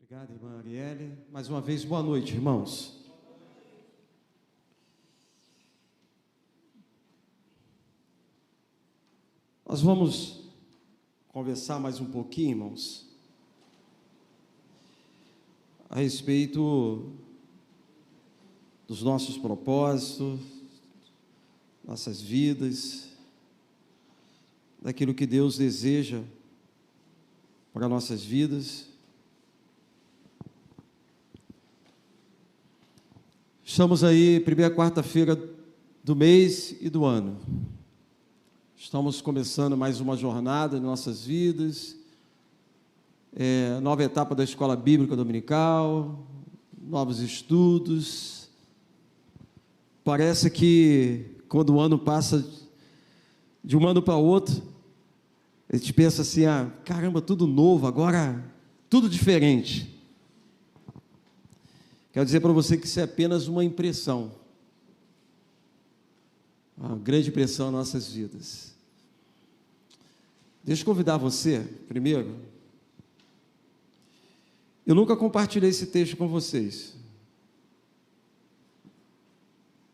Obrigado, irmã Arielle. Mais uma vez, boa noite, irmãos. Nós vamos conversar mais um pouquinho, irmãos, a respeito dos nossos propósitos, nossas vidas, daquilo que Deus deseja para nossas vidas. Estamos aí, primeira quarta-feira do mês e do ano. Estamos começando mais uma jornada em nossas vidas, nova etapa da Escola Bíblica Dominical, novos estudos. Parece que quando o ano passa de um ano para outro, a gente pensa assim, caramba, tudo novo, agora tudo diferente. Quero dizer para você que isso é apenas uma impressão, uma grande impressão nas nossas vidas. Deixa eu convidar você, primeiro. Eu nunca compartilhei esse texto com vocês,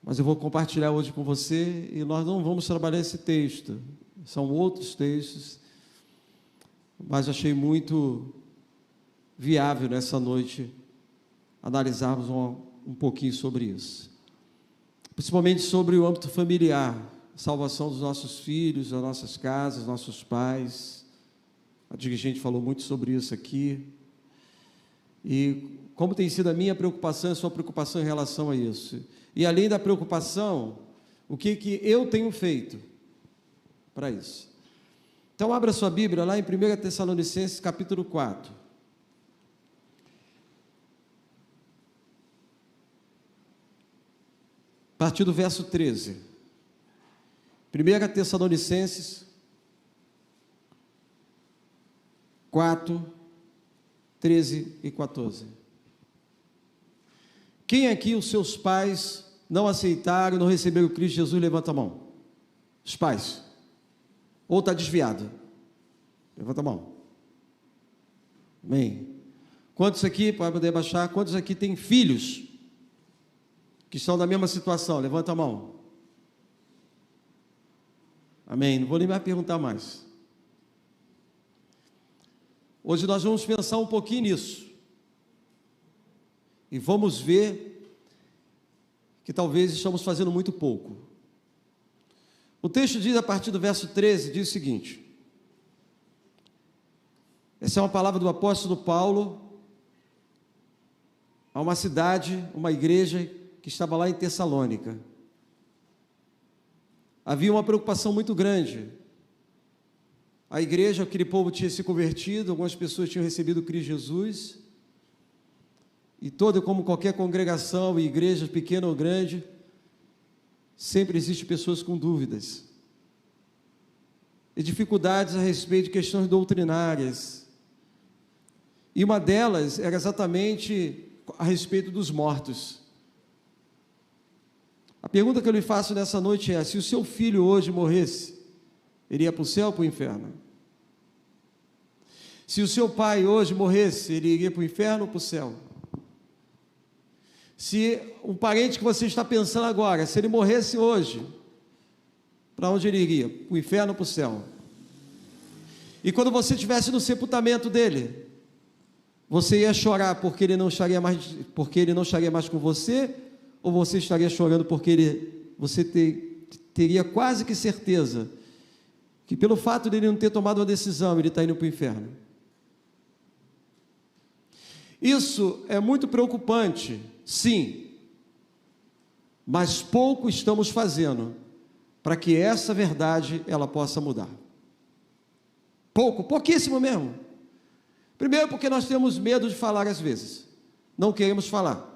mas eu vou compartilhar hoje com você, e nós não vamos trabalhar esse texto, são outros textos, mas achei muito viável nessa noite analisarmos um pouquinho sobre isso, principalmente sobre o âmbito familiar, salvação dos nossos filhos, das nossas casas, nossos pais. A dirigente falou muito sobre isso aqui, e como tem sido a minha preocupação, a sua preocupação em relação a isso, e além da preocupação, o que eu tenho feito para isso. Então abra sua Bíblia lá em 1 Tessalonicenses capítulo 4, a partir do verso 13, 1 Tessalonicenses 4, 13 e 14. Quem aqui os seus pais não aceitaram, não receberam o Cristo Jesus? Levanta a mão. Os pais. Ou está desviado? Levanta a mão. Amém. Quantos aqui, pode poder baixar, quantos aqui têm filhos que estão na mesma situação? Levanta a mão. Amém. Não vou nem mais perguntar mais. Hoje nós vamos pensar um pouquinho nisso. E vamos ver que talvez estamos fazendo muito pouco. O texto diz, a partir do verso 13, diz o seguinte. Essa é uma palavra do apóstolo Paulo a uma cidade, uma igreja que estava lá em Tessalônica. Havia uma preocupação muito grande. A igreja, aquele povo tinha se convertido, algumas pessoas tinham recebido Cristo Jesus, e como qualquer congregação e igreja, pequena ou grande, sempre existem pessoas com dúvidas e dificuldades a respeito de questões doutrinárias, e uma delas era exatamente a respeito dos mortos. A pergunta que eu lhe faço nessa noite é: se o seu filho hoje morresse, ele ia para o céu ou para o inferno? Se o seu pai hoje morresse, ele iria para o inferno ou para o céu? Se um parente que você está pensando agora, se ele morresse hoje, para onde ele iria? Para o inferno ou para o céu? E quando você estivesse no sepultamento dele, você ia chorar porque ele não estaria mais com você, ou você estaria chorando porque você teria quase que certeza que pelo fato de ele não ter tomado uma decisão, ele está indo para o inferno? Isso é muito preocupante, sim, mas pouco estamos fazendo para que essa verdade ela possa mudar. Pouquíssimo mesmo. Primeiro porque nós temos medo de falar às vezes, não queremos falar.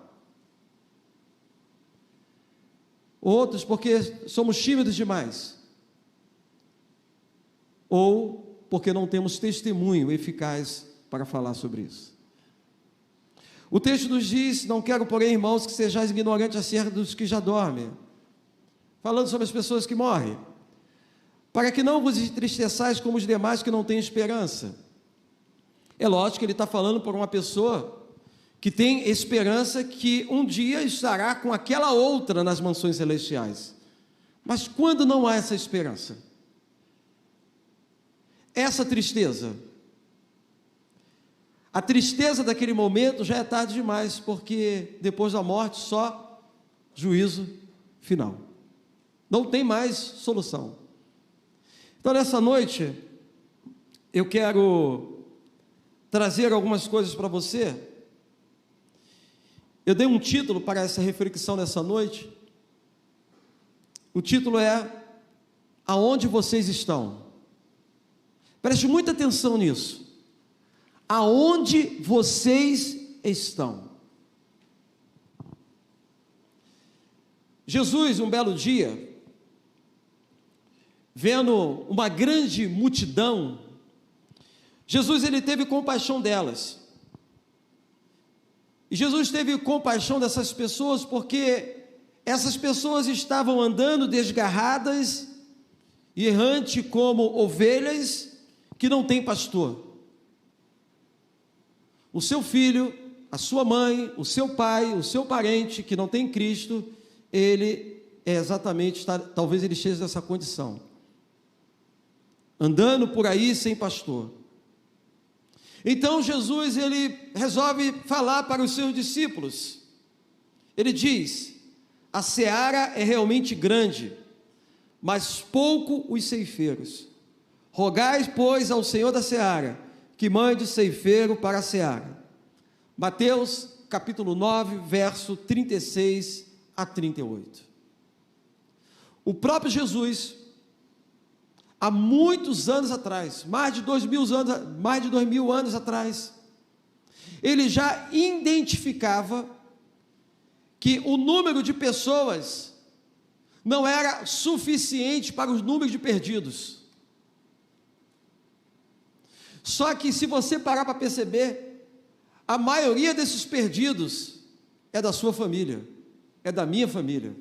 Outros porque somos tímidos demais, ou porque não temos testemunho eficaz para falar sobre isso. O texto nos diz: não quero, porém, irmãos, que sejais ignorantes acerca dos que já dormem, falando sobre as pessoas que morrem, para que não vos entristeçais como os demais que não têm esperança. É lógico que ele está falando por uma pessoa que tem esperança que um dia estará com aquela outra nas mansões celestiais. Mas quando não há essa esperança, essa tristeza, a tristeza daquele momento já é tarde demais, porque depois da morte só juízo final. Não tem mais solução. Então, nessa noite, eu quero trazer algumas coisas para você. Eu dei um título para essa reflexão nessa noite. O título é Aonde Vocês Estão? Preste muita atenção nisso. Aonde vocês estão? Jesus, um belo dia, vendo uma grande multidão, Jesus, ele teve compaixão delas. E Jesus teve compaixão dessas pessoas porque essas pessoas estavam andando desgarradas e errante como ovelhas que não têm pastor. O seu filho, a sua mãe, o seu pai, o seu parente que não tem Cristo, ele é exatamente, talvez ele esteja nessa condição, andando por aí sem pastor. Então Jesus, ele resolve falar para os seus discípulos. Ele diz: a seara é realmente grande, mas pouco os ceifeiros. Rogai, pois, ao Senhor da seara que mande ceifeiro para a seara. Mateus capítulo 9, verso 36 a 38. O próprio Jesus, há muitos anos atrás, mais de 2000 anos atrás, ele já identificava que o número de pessoas não era suficiente para os números de perdidos. Só que se você parar para perceber, a maioria desses perdidos é da sua família, é da minha família,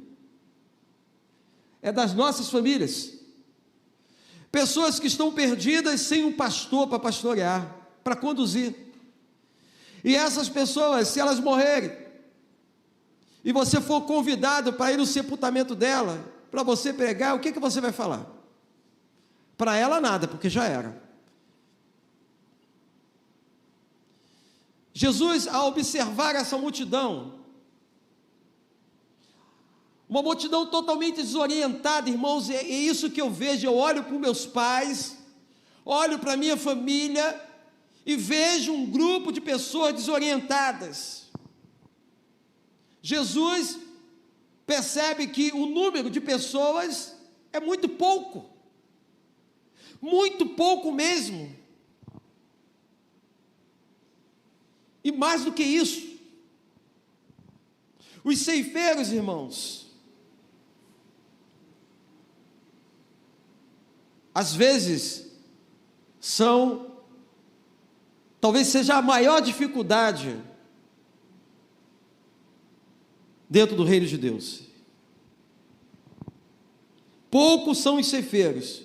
é das nossas famílias. Pessoas que estão perdidas sem um pastor para pastorear, para conduzir. E essas pessoas, se elas morrerem, e você for convidado para ir no sepultamento dela, para você pregar, o que você vai falar? Para ela nada, porque já era. Jesus, ao observar essa multidão, uma multidão totalmente desorientada, irmãos, é isso que eu vejo. Eu olho para os meus pais, olho para a minha família e vejo um grupo de pessoas desorientadas. Jesus percebe que o número de pessoas é muito pouco mesmo. E mais do que isso, os ceifeiros, irmãos, às vezes talvez seja a maior dificuldade dentro do reino de Deus. Poucos são os ceifeiros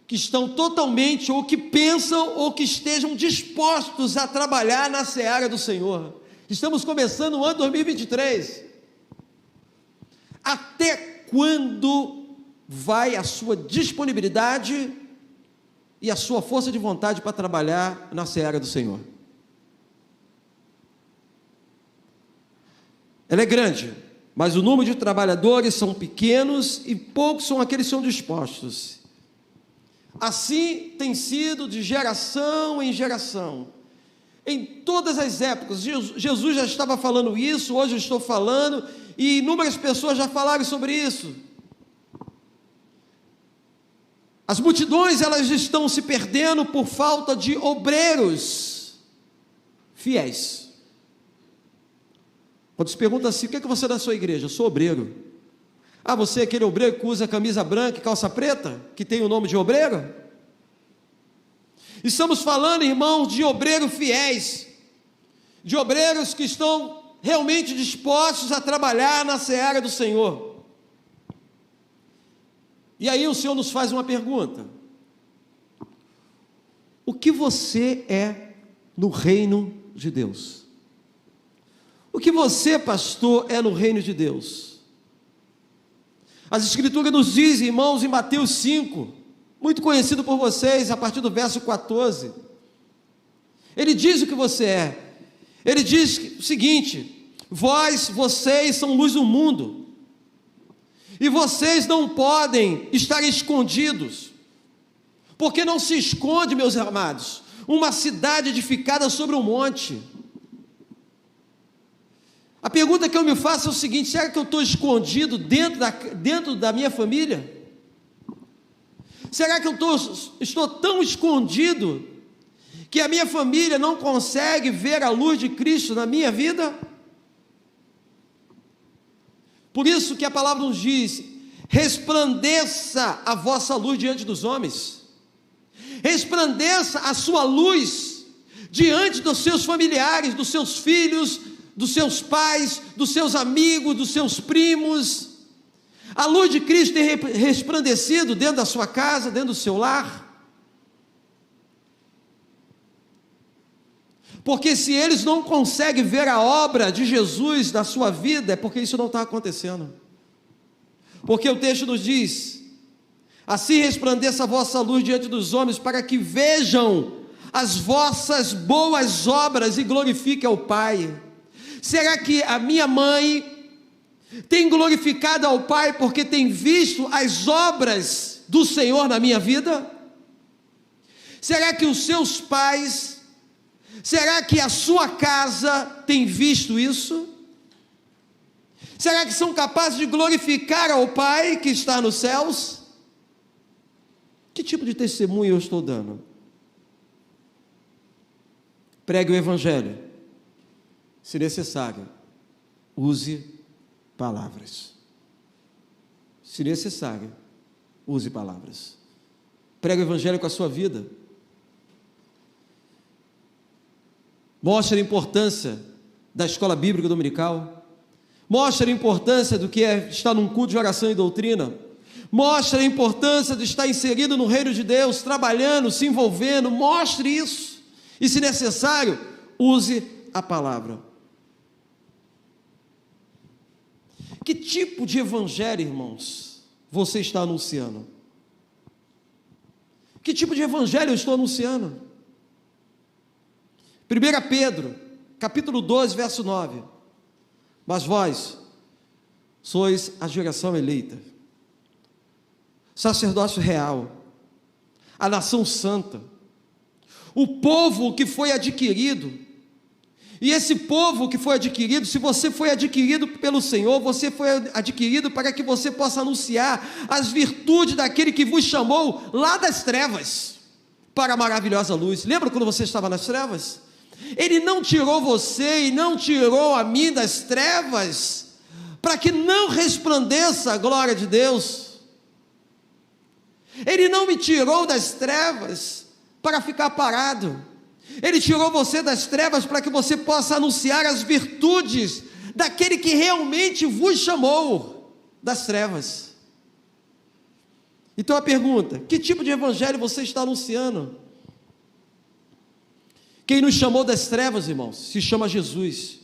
que estão totalmente, ou que pensam, ou que estejam dispostos a trabalhar na seara do Senhor. Estamos começando o ano 2023. Até quando vai a sua disponibilidade e a sua força de vontade para trabalhar na seara do Senhor? Ela é grande, mas o número de trabalhadores são pequenos e poucos são aqueles que são dispostos. Assim tem sido de geração em geração, em todas as épocas. Jesus já estava falando isso, hoje eu estou falando, e inúmeras pessoas já falaram sobre isso. As multidões, elas estão se perdendo por falta de obreiros fiéis. Quando se pergunta assim: o que é que você é da sua igreja? Eu sou obreiro. Ah, você é aquele obreiro que usa camisa branca e calça preta, que tem o nome de obreiro? Estamos falando, irmãos, de obreiros fiéis, de obreiros que estão realmente dispostos a trabalhar na seara do Senhor. E aí o Senhor nos faz uma pergunta: o que você é no reino de Deus? O que você, pastor, é no reino de Deus? As Escrituras nos dizem, irmãos, em Mateus 5, muito conhecido por vocês, a partir do verso 14, ele diz o que você é. Ele diz o seguinte: vocês são luz do mundo, e vocês não podem estar escondidos, porque não se esconde, meus amados, uma cidade edificada sobre um monte. A pergunta que eu me faço é o seguinte: será que eu estou escondido dentro da minha família? Será que eu estou tão escondido que a minha família não consegue ver a luz de Cristo na minha vida? Por isso que a palavra nos diz: resplandeça a vossa luz diante dos homens, resplandeça a sua luz diante dos seus familiares, dos seus filhos, dos seus pais, dos seus amigos, dos seus primos. A luz de Cristo tem resplandecido dentro da sua casa, dentro do seu lar. Porque se eles não conseguem ver a obra de Jesus na sua vida, é porque isso não está acontecendo. Porque o texto nos diz: assim resplandeça a vossa luz diante dos homens, para que vejam as vossas boas obras e glorifiquem ao Pai. Será que a minha mãe tem glorificado ao Pai porque tem visto as obras do Senhor na minha vida? Será que os seus pais, será que a sua casa tem visto isso? Será que são capazes de glorificar ao Pai que está nos céus? Que tipo de testemunho eu estou dando? Pregue o Evangelho, se necessário, use palavras. Se necessário, use palavras. Pregue o Evangelho com a sua vida. Mostre a importância da escola bíblica dominical. Mostre a importância do que é estar num culto de oração e doutrina. Mostre a importância de estar inserido no reino de Deus, trabalhando, se envolvendo. Mostre isso. E, se necessário, use a palavra. Que tipo de evangelho, irmãos, você está anunciando? Que tipo de evangelho eu estou anunciando? 1 Pedro, capítulo 12, verso 9. Mas vós sois a geração eleita, sacerdócio real, a nação santa, o povo que foi adquirido. E esse povo que foi adquirido, se você foi adquirido pelo Senhor, você foi adquirido para que você possa anunciar as virtudes daquele que vos chamou lá das trevas para a maravilhosa luz. Lembra quando você estava nas trevas? Ele não tirou você e não tirou a mim das trevas para que não resplandeça a glória de Deus. Ele não me tirou das trevas para ficar parado. Ele tirou você das trevas para que você possa anunciar as virtudes daquele que realmente vos chamou das trevas. Então a pergunta: que tipo de evangelho você está anunciando? Quem nos chamou das trevas, irmãos, se chama Jesus.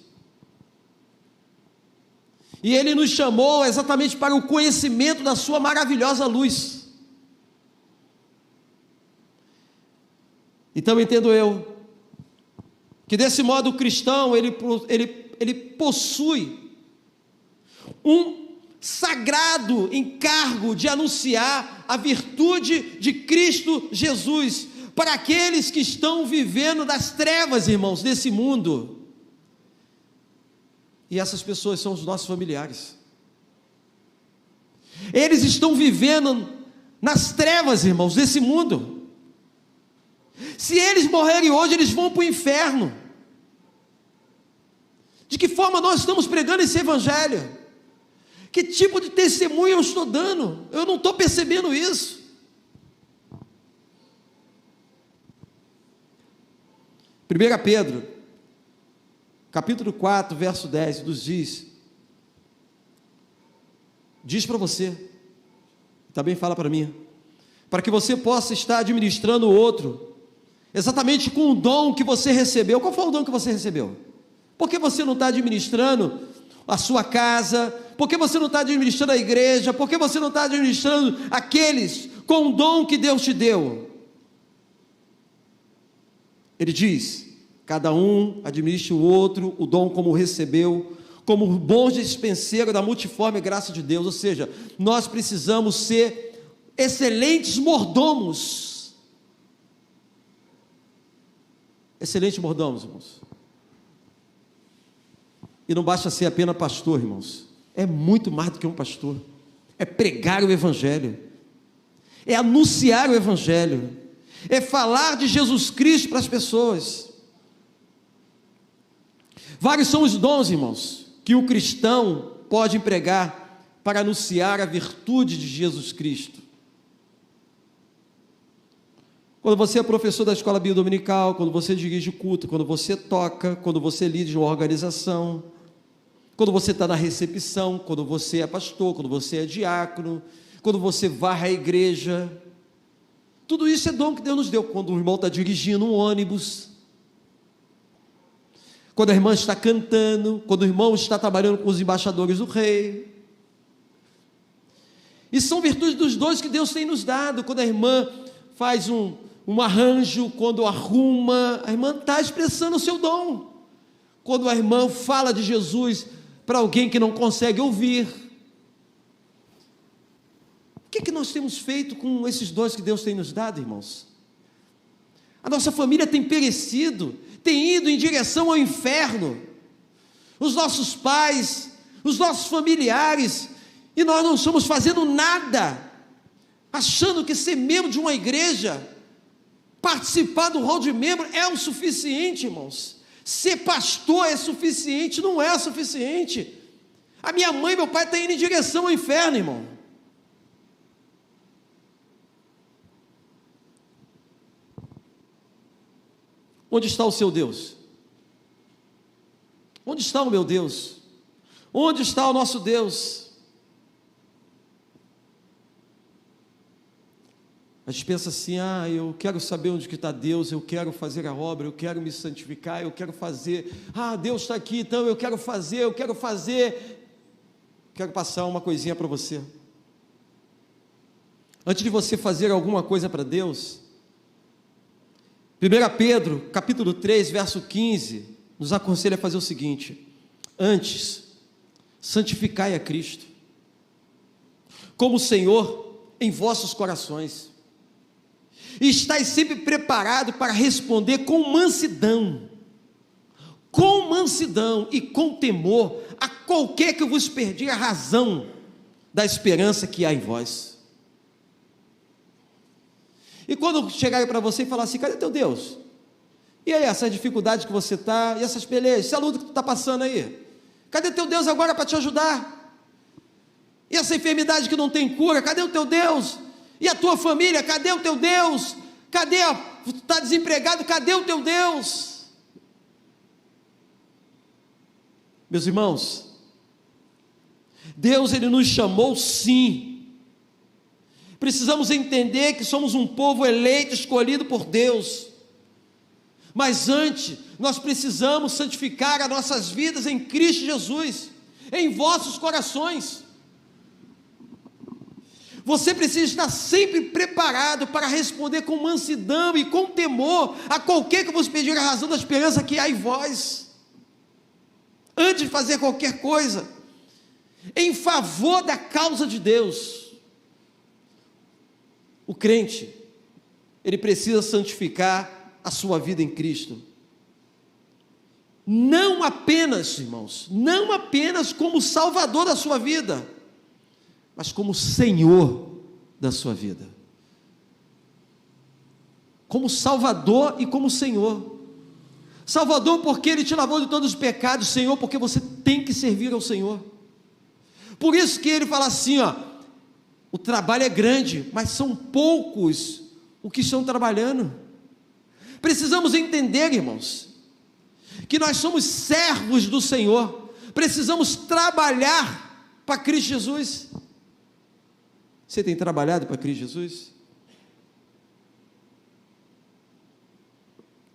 E Ele nos chamou exatamente para o conhecimento da sua maravilhosa luz. Então entendo eu que desse modo o cristão, ele possui um sagrado encargo de anunciar a virtude de Cristo Jesus para aqueles que estão vivendo das trevas, irmãos, desse mundo. E essas pessoas são os nossos familiares. Eles estão vivendo nas trevas, irmãos, desse mundo. Se eles morrerem hoje, eles vão para o inferno. De que forma nós estamos pregando esse evangelho? Que tipo de testemunho eu estou dando? Eu não estou percebendo isso. 1 Pedro, capítulo 4, verso 10, nos diz para você, também fala para mim, para que você possa estar administrando o outro, exatamente com o dom que você recebeu. Qual foi o dom que você recebeu? Por que você não está administrando a sua casa? Por que você não está administrando a igreja? Por que você não está administrando aqueles com o dom que Deus te deu? Ele diz: cada um administre o outro, o dom como recebeu, como bom dispenseiro da multiforme graça de Deus. Ou seja, nós precisamos ser excelentes mordomos. Excelentes mordomos, irmãos. E não basta ser apenas pastor, irmãos. É muito mais do que um pastor. É pregar o Evangelho. É anunciar o Evangelho. É falar de Jesus Cristo para as pessoas. Vários são os dons, irmãos, que o cristão pode empregar para anunciar a virtude de Jesus Cristo. Quando você é professor da escola biodominical, quando você dirige o culto, quando você toca, quando você lida uma organização, quando você está na recepção, quando você é pastor, quando você é diácono, quando você varre a igreja, tudo isso é dom que Deus nos deu. Quando o irmão está dirigindo um ônibus, quando a irmã está cantando, quando o irmão está trabalhando com os embaixadores do rei. E são virtudes dos dons que Deus tem nos dado. Quando a irmã faz um arranjo, quando arruma, a irmã está expressando o seu dom. Quando a irmã fala de Jesus para alguém que não consegue ouvir. O que nós temos feito com esses dons que Deus tem nos dado, irmãos? A nossa família tem perecido, tem ido em direção ao inferno. Os nossos pais, os nossos familiares, e nós não estamos fazendo nada, achando que ser membro de uma igreja, participar do rol de membro é o suficiente, irmãos. Ser pastor é suficiente? Não é suficiente. A minha mãe e meu pai estão indo em direção ao inferno, irmão. Onde está o seu Deus? Onde está o meu Deus? Onde está o nosso Deus? A gente pensa assim: eu quero saber onde que está Deus, eu quero fazer a obra, eu quero me santificar, eu quero fazer, Deus está aqui, então eu quero fazer, quero passar uma coisinha para você. Antes de você fazer alguma coisa para Deus, 1 Pedro, capítulo 3, verso 15, nos aconselha a fazer o seguinte: antes, santificai a Cristo, como Senhor em vossos corações, e estáis sempre preparado para responder com mansidão e com temor a qualquer que vos pedir a razão da esperança que há em vós. E quando chegarem para você e falar assim: cadê teu Deus? E aí, essas dificuldades que você está, e essas pelejas, essa luta que tu está passando aí, cadê teu Deus agora para te ajudar? E essa enfermidade que não tem cura, cadê o teu Deus? E a tua família, cadê o teu Deus? Cadê? Tu está desempregado, cadê o teu Deus? Meus irmãos, Deus, Ele nos chamou sim. Precisamos entender que somos um povo eleito, escolhido por Deus. Mas antes, nós precisamos santificar as nossas vidas em Cristo Jesus, em vossos corações. Você precisa estar sempre preparado para responder com mansidão e com temor a qualquer que vos pedir a razão da esperança que há em vós. Antes de fazer qualquer coisa, em favor da causa de Deus. O crente, ele precisa santificar a sua vida em Cristo. Não apenas, irmãos, não apenas como Salvador da sua vida, mas como Senhor da sua vida. Como Salvador e como Senhor. Salvador porque Ele te lavou de todos os pecados. Senhor porque você tem que servir ao Senhor. Por isso que Ele fala assim, o trabalho é grande, mas são poucos os que estão trabalhando. Precisamos entender, irmãos, que nós somos servos do Senhor. Precisamos trabalhar para Cristo Jesus. Você tem trabalhado para Cristo Jesus?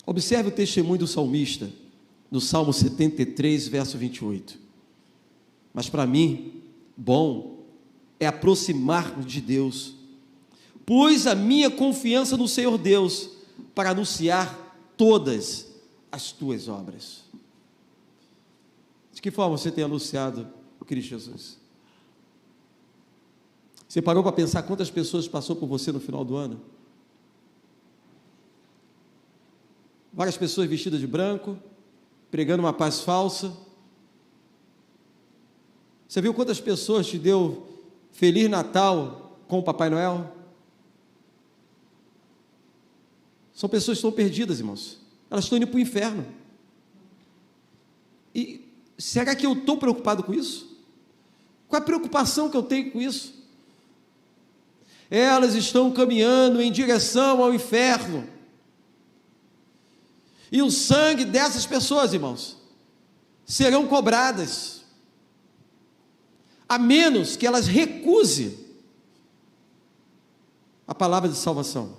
Observe o testemunho do salmista, no Salmo 73, verso 28. Mas para mim, bom é aproximar-me de Deus. Pus a minha confiança no Senhor Deus para anunciar todas as tuas obras. De que forma você tem anunciado Cristo Jesus? Você parou para pensar quantas pessoas passou por você no final do ano? Várias pessoas vestidas de branco, pregando uma paz falsa. Você viu quantas pessoas te deu Feliz Natal com o Papai Noel? São pessoas que estão perdidas, irmãos. Elas estão indo para o inferno. E será que eu estou preocupado com isso? Qual a preocupação que eu tenho com isso? Elas estão caminhando em direção ao inferno. E o sangue dessas pessoas, irmãos, serão cobradas, a menos que elas recusem a palavra de salvação.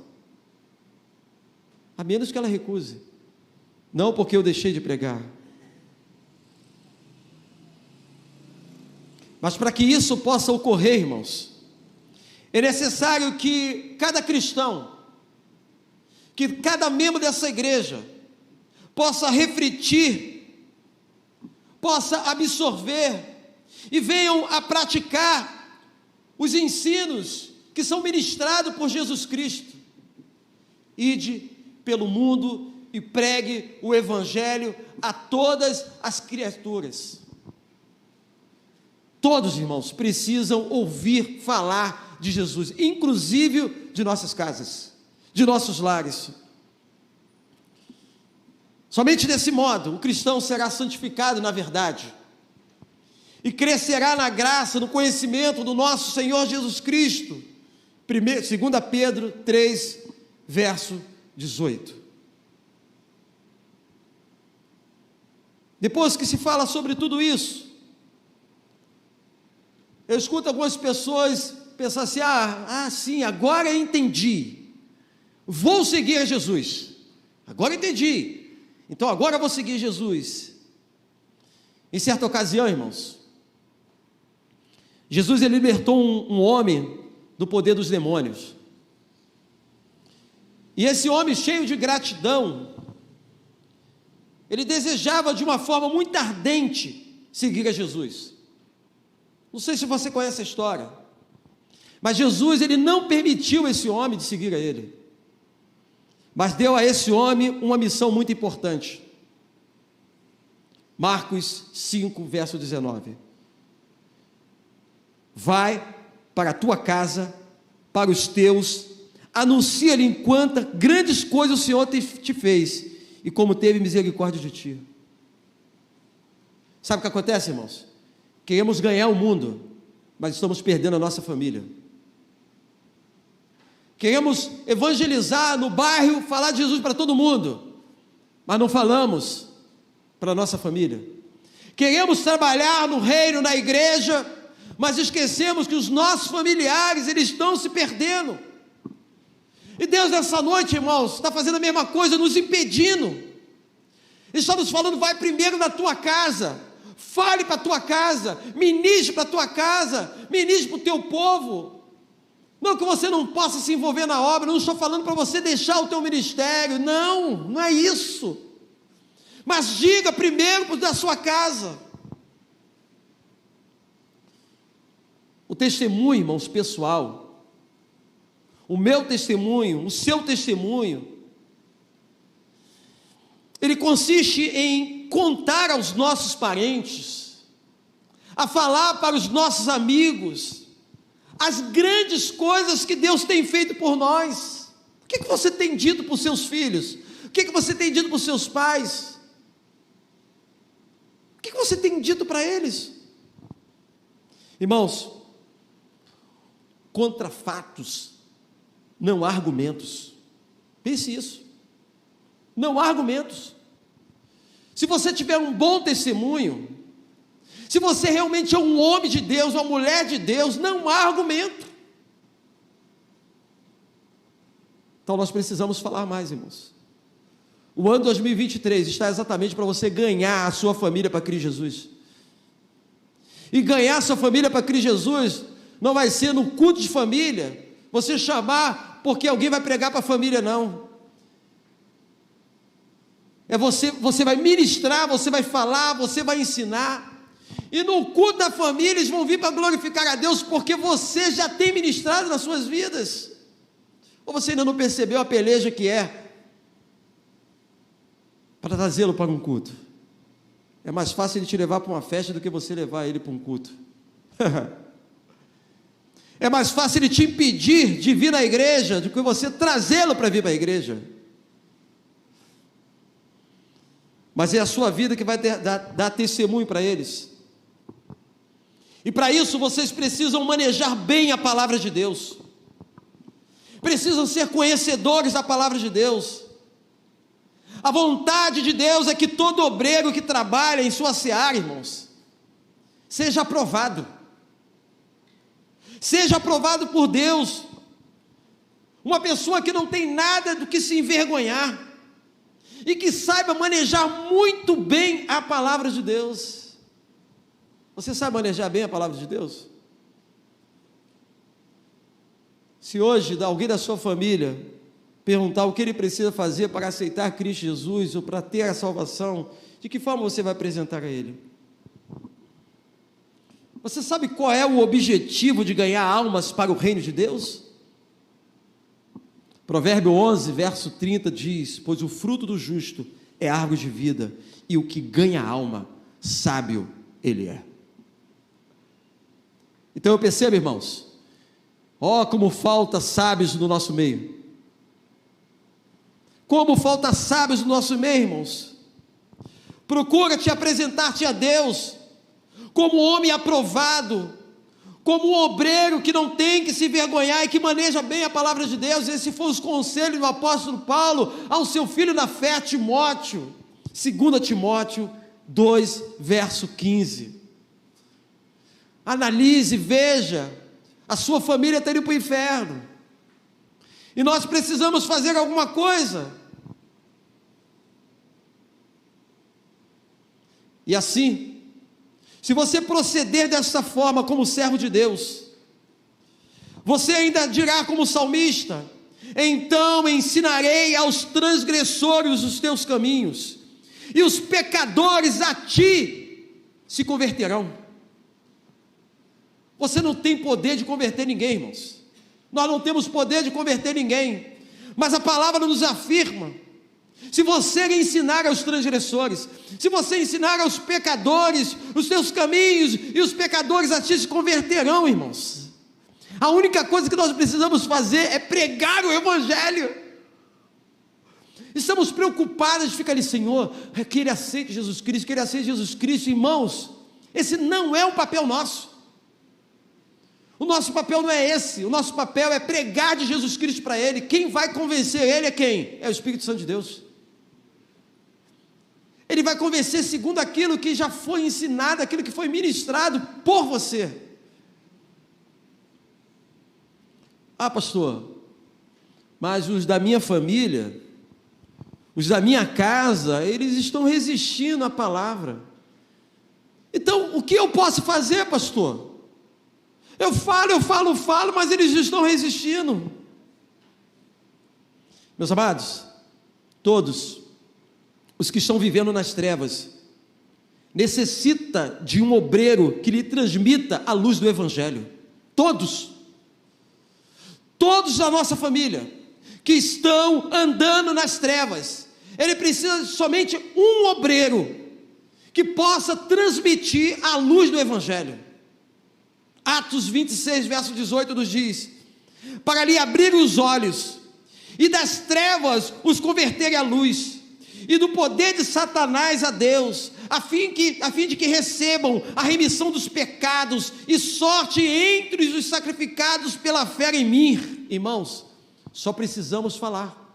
A menos que ela recuse. Não porque eu deixei de pregar. Mas para que isso possa ocorrer, irmãos, é necessário que cada cristão, que cada membro dessa igreja, possa refletir, possa absorver e venham a praticar os ensinos que são ministrados por Jesus Cristo. Ide pelo mundo e pregue o Evangelho a todas as criaturas. Todos, irmãos, precisam ouvir falar de Jesus, inclusive de nossas casas, de nossos lares. Somente desse modo o cristão será santificado na verdade e crescerá na graça, no conhecimento do nosso Senhor Jesus Cristo. 2 Pedro 3, verso 18. Depois que se fala sobre tudo isso, eu escuto algumas pessoas pensar assim: sim, agora eu entendi, vou seguir a Jesus, agora entendi, então agora eu vou seguir Jesus. Em certa ocasião, irmãos, Jesus ele libertou um homem do poder dos demônios, e esse homem, cheio de gratidão, ele desejava de uma forma muito ardente seguir a Jesus. Não sei se você conhece a história, mas Jesus ele não permitiu esse homem de seguir a ele, mas deu a esse homem uma missão muito importante. Marcos 5, verso 19. Vai para a tua casa, para os teus, anuncia-lhe enquanto grandes coisas o Senhor te fez, e como teve misericórdia de ti. Sabe o que acontece, irmãos? Queremos ganhar o mundo, mas estamos perdendo a nossa família. Queremos evangelizar no bairro, falar de Jesus para todo mundo, mas não falamos para a nossa família. Queremos trabalhar no reino, na igreja, mas esquecemos que os nossos familiares, eles estão se perdendo. E Deus nessa noite, irmãos, está fazendo a mesma coisa, nos impedindo. Ele está nos falando: vai primeiro na tua casa, fale para a tua casa, ministre para a tua casa, ministre para o teu povo. Não que você não possa se envolver na obra, não estou falando para você deixar o teu ministério, não é isso. Mas diga primeiro da sua casa. O testemunho, irmãos, pessoal, o meu testemunho, o seu testemunho, ele consiste em contar aos nossos parentes, a falar para os nossos amigos, as grandes coisas que Deus tem feito por nós. O que você tem dito para os seus filhos? O que você tem dito para os seus pais? O que você tem dito para eles? Irmãos, contra fatos não há argumentos. Pense isso. Não há argumentos. Se você tiver um bom testemunho, se você realmente é um homem de Deus, uma mulher de Deus, não há argumento. Então nós precisamos falar mais, irmãos. O ano 2023 está exatamente para você ganhar a sua família para Cristo Jesus. E ganhar a sua família para Cristo Jesus não vai ser no culto de família, você chamar porque alguém vai pregar para a família, não. Você vai ministrar, você vai falar, você vai ensinar. E no culto da família eles vão vir para glorificar a Deus, porque você já tem ministrado nas suas vidas. Ou você ainda não percebeu a peleja que é para trazê-lo para um culto? É mais fácil ele te levar para uma festa do que você levar ele para um culto. É mais fácil ele te impedir de vir na igreja do que você trazê-lo para vir para a igreja. Mas é a sua vida que vai dar testemunho para eles. E para isso vocês precisam manejar bem a palavra de Deus. Precisam ser conhecedores da palavra de Deus. A vontade de Deus é que todo obreiro que trabalha em sua seara, irmãos, seja aprovado. Seja aprovado por Deus. Uma pessoa que não tem nada do que se envergonhar. E que saiba manejar muito bem a palavra de Deus. Você sabe manejar bem a palavra de Deus? Se hoje alguém da sua família perguntar o que ele precisa fazer para aceitar Cristo Jesus ou para ter a salvação, de que forma você vai apresentar a ele? Você sabe qual é o objetivo de ganhar almas para o reino de Deus? Provérbio 11, verso 30 diz: pois o fruto do justo é árvore de vida, e o que ganha alma, sábio ele é. Então eu percebo, irmãos, como falta sábios no nosso meio. Como falta sábios no nosso meio, irmãos. Procura-te apresentar-te a Deus como homem aprovado, como um obreiro que não tem que se envergonhar e que maneja bem a palavra de Deus. Esse foi os conselhos do apóstolo Paulo ao seu filho na fé, Timóteo. 2 Timóteo 2, verso 15. Analise, veja, a sua família está indo para o inferno, e nós precisamos fazer alguma coisa. E assim, se você proceder dessa forma como servo de Deus, você ainda dirá como salmista: então ensinarei aos transgressores os teus caminhos, e os pecadores a ti se converterão. Você não tem poder de converter ninguém, irmãos. Nós não temos poder de converter ninguém, mas a palavra nos afirma: se você ensinar aos transgressores, se você ensinar aos pecadores os teus caminhos, e os pecadores a ti se converterão, irmãos. A única coisa que nós precisamos fazer é pregar o evangelho. Estamos preocupados de ficar ali: Senhor, que ele aceite Jesus Cristo, que ele aceite Jesus Cristo. Irmãos, esse não é o papel nosso. O nosso papel não é esse. O nosso papel é pregar de Jesus Cristo para ele. Quem vai convencer ele é quem? É o Espírito Santo de Deus. Ele vai convencer segundo aquilo que já foi ensinado, aquilo que foi ministrado por você. Ah, pastor, mas os da minha família, os da minha casa, eles estão resistindo à palavra. Então, o que eu posso fazer, pastor? Eu falo, mas eles estão resistindo. Meus amados, todos os que estão vivendo nas trevas necessita de um obreiro que lhe transmita a luz do evangelho. Todos da nossa família que estão andando nas trevas, ele precisa de somente um obreiro que possa transmitir a luz do evangelho. Atos 26, verso 18 nos diz: para lhe abrir os olhos, e das trevas os converterem à luz, e do poder de Satanás a Deus, a fim de que recebam a remissão dos pecados, e sorte entre os sacrificados pela fé em mim. Irmãos, só precisamos falar,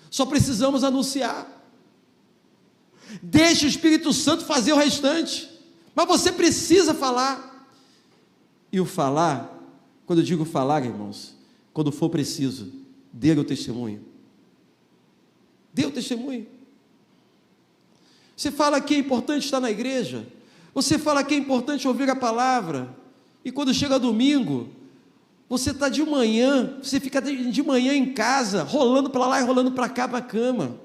só precisamos anunciar. Deixe o Espírito Santo fazer o restante, mas você precisa falar. E o falar, quando eu digo falar, irmãos, quando for preciso, dê o testemunho. Dê o testemunho. Você fala que é importante estar na igreja, você fala que é importante ouvir a palavra, e quando chega domingo, você está de manhã, você fica de manhã em casa, rolando para lá e rolando para cá, para a cama,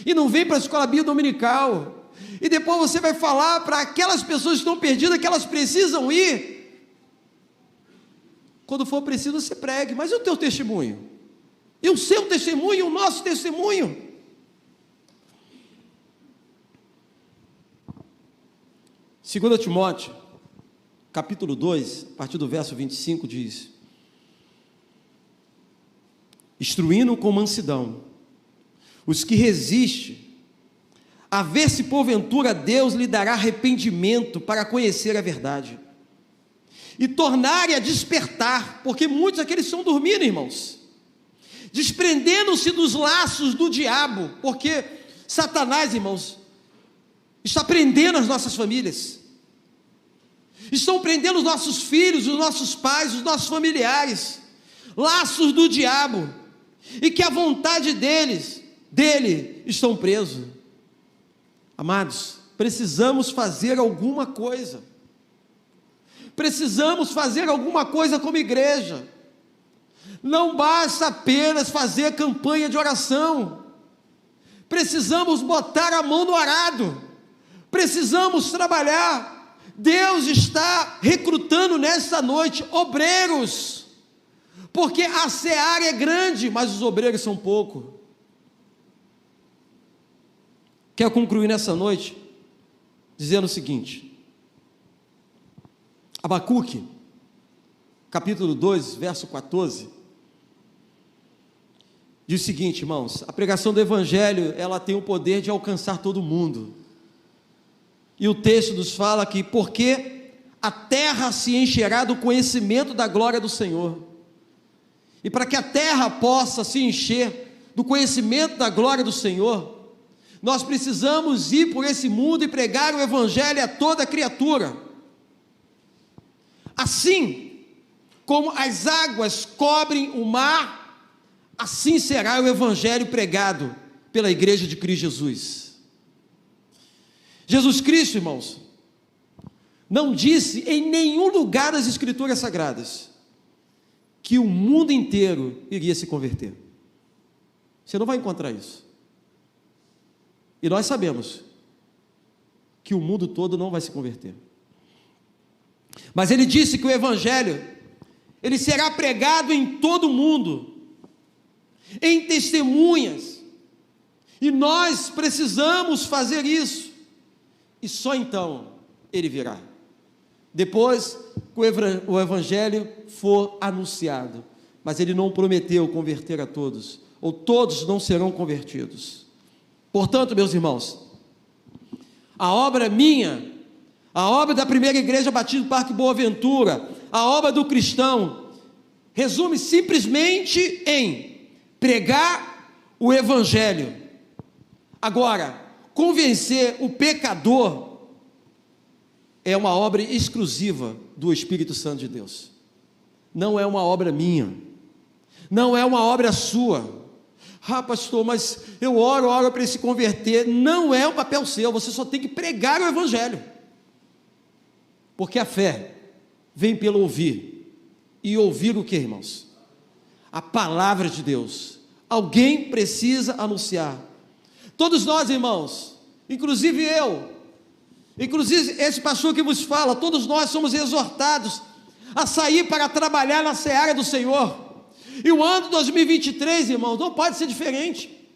e não vem para a escola bíblica dominical, e depois você vai falar para aquelas pessoas que estão perdidas, que elas precisam ir. Quando for preciso, você pregue, mas e o teu testemunho? E o seu testemunho, e o nosso testemunho? 2 Timóteo, capítulo 2, a partir do verso 25, diz: instruindo com mansidão os que resistem, a ver se porventura Deus lhe dará arrependimento para conhecer a verdade, e tornarem a despertar, porque muitos daqueles estão dormindo, irmãos, desprendendo-se dos laços do diabo, porque Satanás, irmãos, está prendendo as nossas famílias, estão prendendo os nossos filhos, os nossos pais, os nossos familiares, laços do diabo, e que a vontade dele estão presos. Amados, precisamos fazer alguma coisa, como igreja. Não basta apenas fazer campanha de oração, precisamos botar a mão no arado, precisamos trabalhar. Deus está recrutando nesta noite obreiros, porque a seara é grande, mas os obreiros são poucos. Quero concluir nessa noite dizendo o seguinte: Abacuque, capítulo 2, verso 14, diz o seguinte, irmãos: a pregação do evangelho, ela tem o poder de alcançar todo mundo, e o texto nos fala que, porque a terra se encherá do conhecimento da glória do Senhor, e para que a terra possa se encher do conhecimento da glória do Senhor, nós precisamos ir por esse mundo e pregar o evangelho a toda criatura. Assim como as águas cobrem o mar, assim será o evangelho pregado pela igreja de Cristo Jesus. Jesus Cristo, irmãos, não disse em nenhum lugar das Escrituras Sagradas que o mundo inteiro iria se converter. Você não vai encontrar isso. E nós sabemos que o mundo todo não vai se converter. Mas ele disse que o evangelho, ele será pregado em todo o mundo, em testemunhas, e nós precisamos fazer isso, e só então ele virá, depois que o evangelho for anunciado. Mas ele não prometeu converter a todos, ou todos não serão convertidos. Portanto, meus irmãos, a obra minha, a obra da primeira igreja Batista do Parque Boa Ventura, a obra do cristão, resume simplesmente em pregar o evangelho. Agora, convencer o pecador é uma obra exclusiva do Espírito Santo de Deus, não é uma obra minha, não é uma obra sua. Ah, pastor, mas eu oro para ele se converter. Não é um papel seu, você só tem que pregar o evangelho, porque a fé vem pelo ouvir, e ouvir o que, irmãos? A palavra de Deus. Alguém precisa anunciar. Todos nós, irmãos, inclusive eu, inclusive esse pastor que vos fala, todos nós somos exortados a sair para trabalhar na seara do Senhor. E o ano 2023, irmãos, não pode ser diferente.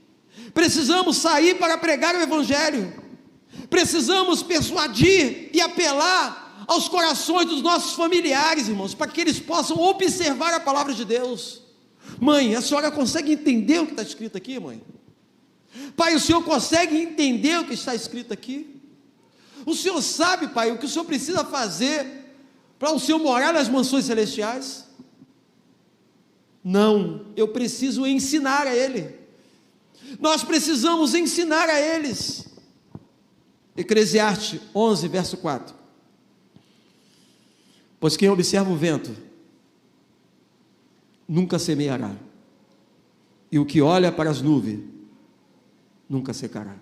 Precisamos sair para pregar o evangelho, precisamos persuadir e apelar aos corações dos nossos familiares, irmãos, para que eles possam observar a palavra de Deus. Mãe, a senhora consegue entender o que está escrito aqui, mãe? Pai, o senhor consegue entender o que está escrito aqui? O senhor sabe, pai, o que o senhor precisa fazer para o senhor morar nas mansões celestiais? Não, eu preciso ensinar a ele. Nós precisamos ensinar a eles. Eclesiastes 11, verso 4. Pois quem observa o vento nunca semeará, e o que olha para as nuvens nunca secará.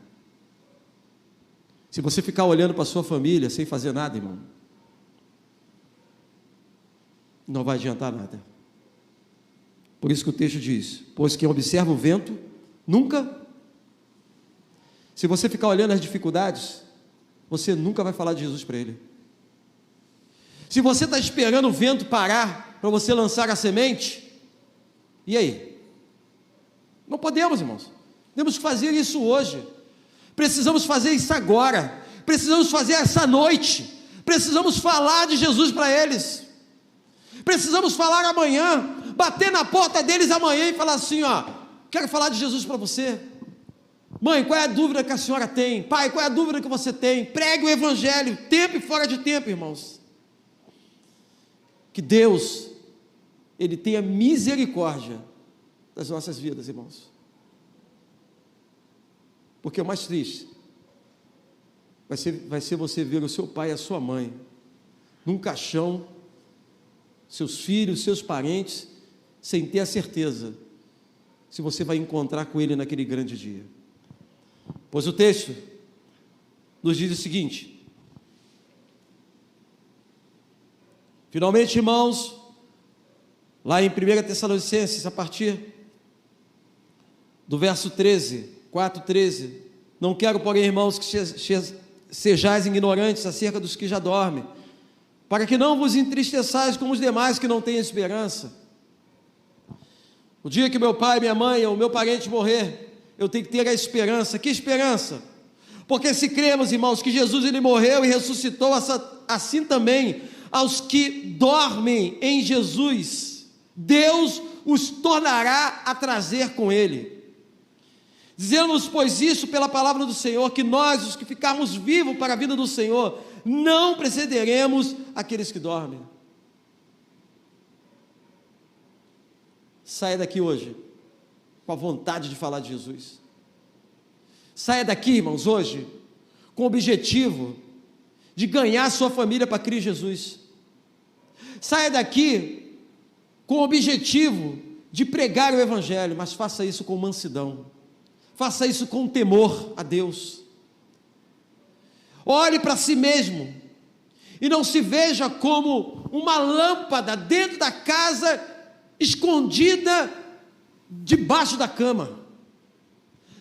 Se você ficar olhando para a sua família sem fazer nada, irmão, não vai adiantar nada. Por isso que o texto diz: pois quem observa o vento, nunca. Se você ficar olhando as dificuldades, você nunca vai falar de Jesus para ele. Se você está esperando o vento parar para você lançar a semente, e aí? Não podemos, irmãos. Temos que fazer isso hoje. Precisamos fazer isso agora. Precisamos fazer essa noite. Precisamos falar de Jesus para eles. Precisamos falar amanhã, bater na porta deles amanhã e falar assim: ó, quero falar de Jesus para você. Mãe, qual é a dúvida que a senhora tem? Pai, qual é a dúvida que você tem? Pregue o evangelho, tempo e fora de tempo, irmãos. Que Deus, Ele tenha misericórdia das nossas vidas, irmãos. Porque o mais triste vai ser você ver o seu pai e a sua mãe num caixão, seus filhos, seus parentes, sem ter a certeza se você vai encontrar com ele naquele grande dia. Pois o texto nos diz o seguinte: finalmente, irmãos, lá em 1 Tessalonicenses, a partir do verso 13, 4:13, não quero, porém, irmãos, que sejais ignorantes acerca dos que já dormem, para que não vos entristeçais como os demais que não têm esperança. O dia que meu pai, minha mãe ou meu parente morrer, eu tenho que ter a esperança. Que esperança? Porque se cremos, irmãos, que Jesus ele morreu e ressuscitou, assim também aos que dormem em Jesus, Deus os tornará a trazer com ele. Dizemos, pois, isso pela palavra do Senhor, que nós, os que ficarmos vivos para a vida do Senhor, não precederemos aqueles que dormem. Saia daqui hoje com a vontade de falar de Jesus. Saia daqui, irmãos, hoje com o objetivo de ganhar sua família para Cristo Jesus. Saia daqui com o objetivo de pregar o evangelho, mas faça isso com mansidão. Faça isso com temor a Deus. Olhe para si mesmo e não se veja como uma lâmpada dentro da casa, escondida debaixo da cama.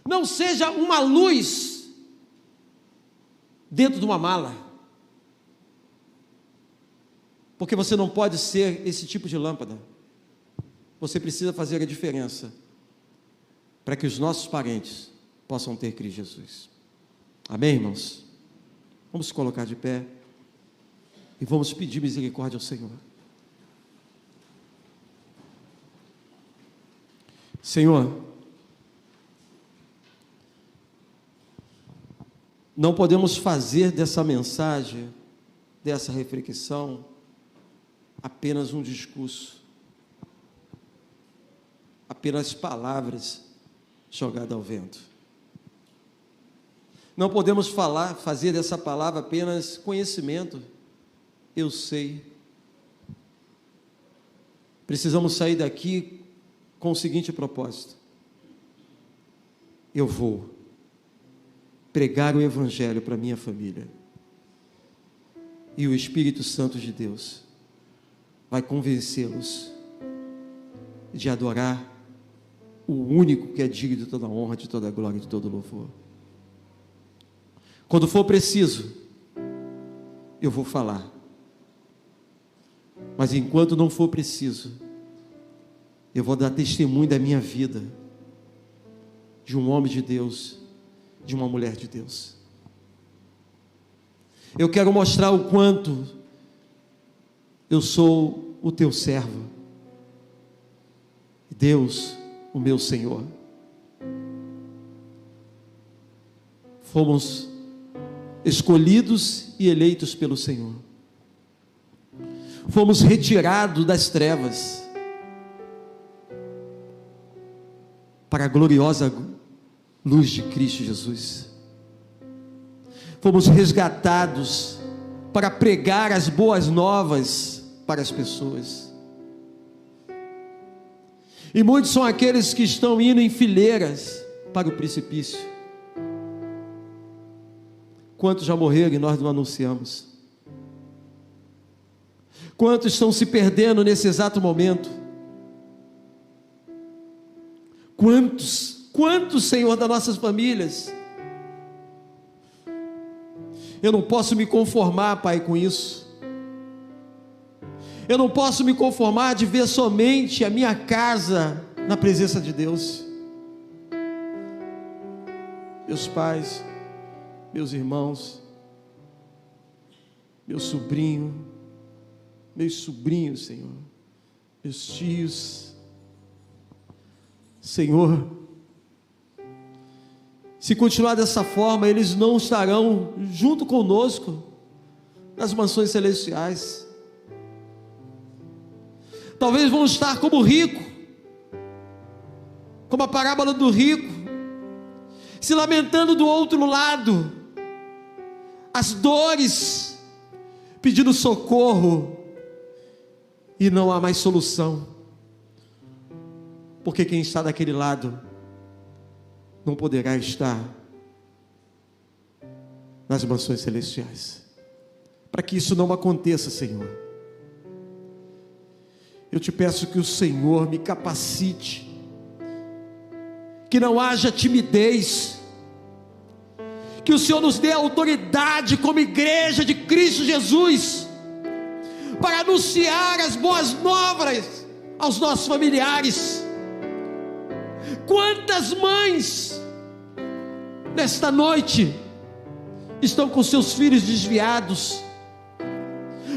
Não seja uma luz dentro de uma mala, porque você não pode ser esse tipo de lâmpada. Você precisa fazer a diferença para que os nossos parentes possam ter Cristo Jesus. Amém, irmãos? Vamos se colocar de pé e vamos pedir misericórdia ao Senhor. Senhor, não podemos fazer dessa mensagem, dessa reflexão, apenas um discurso, apenas palavras jogadas ao vento. Não podemos fazer dessa palavra apenas conhecimento. Eu sei. Precisamos sair daqui com o seguinte propósito: eu vou pregar o evangelho para minha família, e o Espírito Santo de Deus vai convencê-los de adorar o único que é digno de toda honra, de toda glória e de todo louvor. Quando for preciso, eu vou falar, mas enquanto não for preciso, eu vou dar testemunho da minha vida, de um homem de Deus, de uma mulher de Deus. Eu quero mostrar o quanto eu sou o teu servo, Deus, o meu Senhor. Fomos escolhidos e eleitos pelo Senhor. Fomos retirados das trevas para a gloriosa luz de Cristo Jesus. Fomos resgatados para pregar as boas novas para as pessoas. E muitos são aqueles que estão indo em fileiras para o precipício. Quantos já morreram e nós não anunciamos? Quantos estão se perdendo nesse exato momento? Quantos, Senhor, das nossas famílias? Eu não posso me conformar, Pai, com isso. Eu não posso me conformar de ver somente a minha casa na presença de Deus. Meus pais, meus irmãos, meu sobrinho, meus sobrinhos, Senhor, meus tios, Senhor, se continuar dessa forma, eles não estarão junto conosco nas mansões celestiais. Talvez vão estar como o rico, como a parábola do rico, se lamentando do outro lado, as dores, pedindo socorro, e não há mais solução, porque quem está daquele lado não poderá estar nas mansões celestiais. Para que isso não aconteça, Senhor, eu te peço que o Senhor me capacite, que não haja timidez, que o Senhor nos dê autoridade como igreja de Cristo Jesus, para anunciar as boas novas aos nossos familiares. Quantas mães nesta noite estão com seus filhos desviados?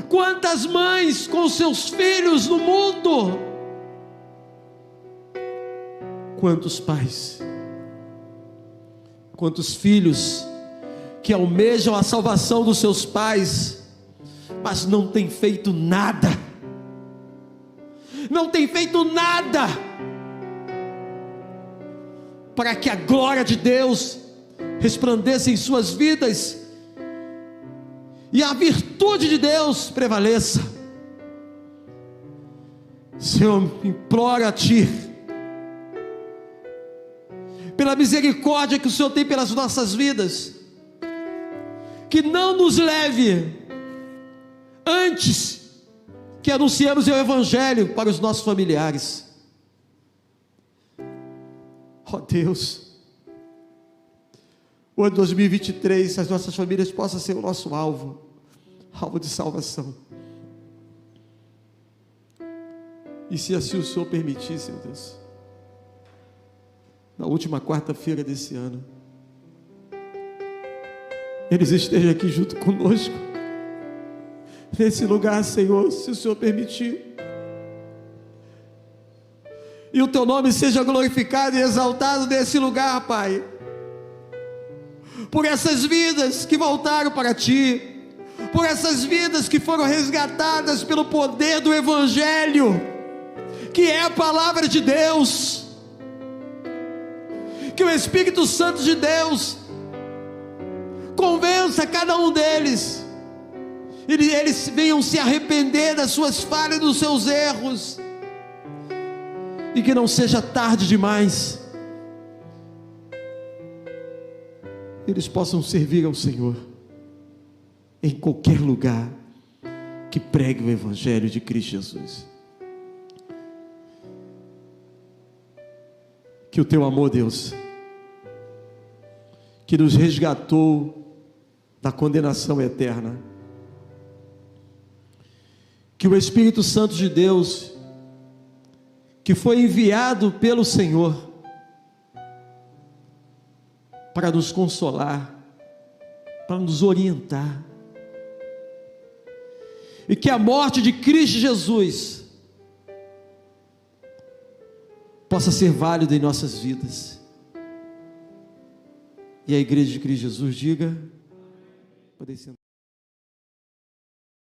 Quantas mães com seus filhos no mundo? Quantos pais? Quantos filhos que almejam a salvação dos seus pais, mas não têm feito nada? Não têm feito nada para que a glória de Deus resplandeça em suas vidas e a virtude de Deus prevaleça. Senhor, imploro a Ti, pela misericórdia que o Senhor tem pelas nossas vidas, que não nos leve antes que anunciemos o Evangelho para os nossos familiares. Ó Deus, o ano 2023, as nossas famílias possam ser o nosso alvo de salvação. E se assim o Senhor permitir, Senhor Deus, na última quarta-feira desse ano, eles estejam aqui junto conosco, nesse lugar, Senhor, se o Senhor permitir, e o Teu nome seja glorificado e exaltado nesse lugar, Pai, por essas vidas que voltaram para Ti, por essas vidas que foram resgatadas pelo poder do Evangelho, que é a palavra de Deus. Que o Espírito Santo de Deus convença cada um deles, e eles venham se arrepender das suas falhas e dos seus erros, e que não seja tarde demais, eles possam servir ao Senhor em qualquer lugar que pregue o Evangelho de Cristo Jesus. Que o Teu amor, Deus, que nos resgatou da condenação eterna, que o Espírito Santo de Deus, que foi enviado pelo Senhor para nos consolar, para nos orientar, e que a morte de Cristo Jesus possa ser válida em nossas vidas. E a igreja de Cristo Jesus diga: podem sentar.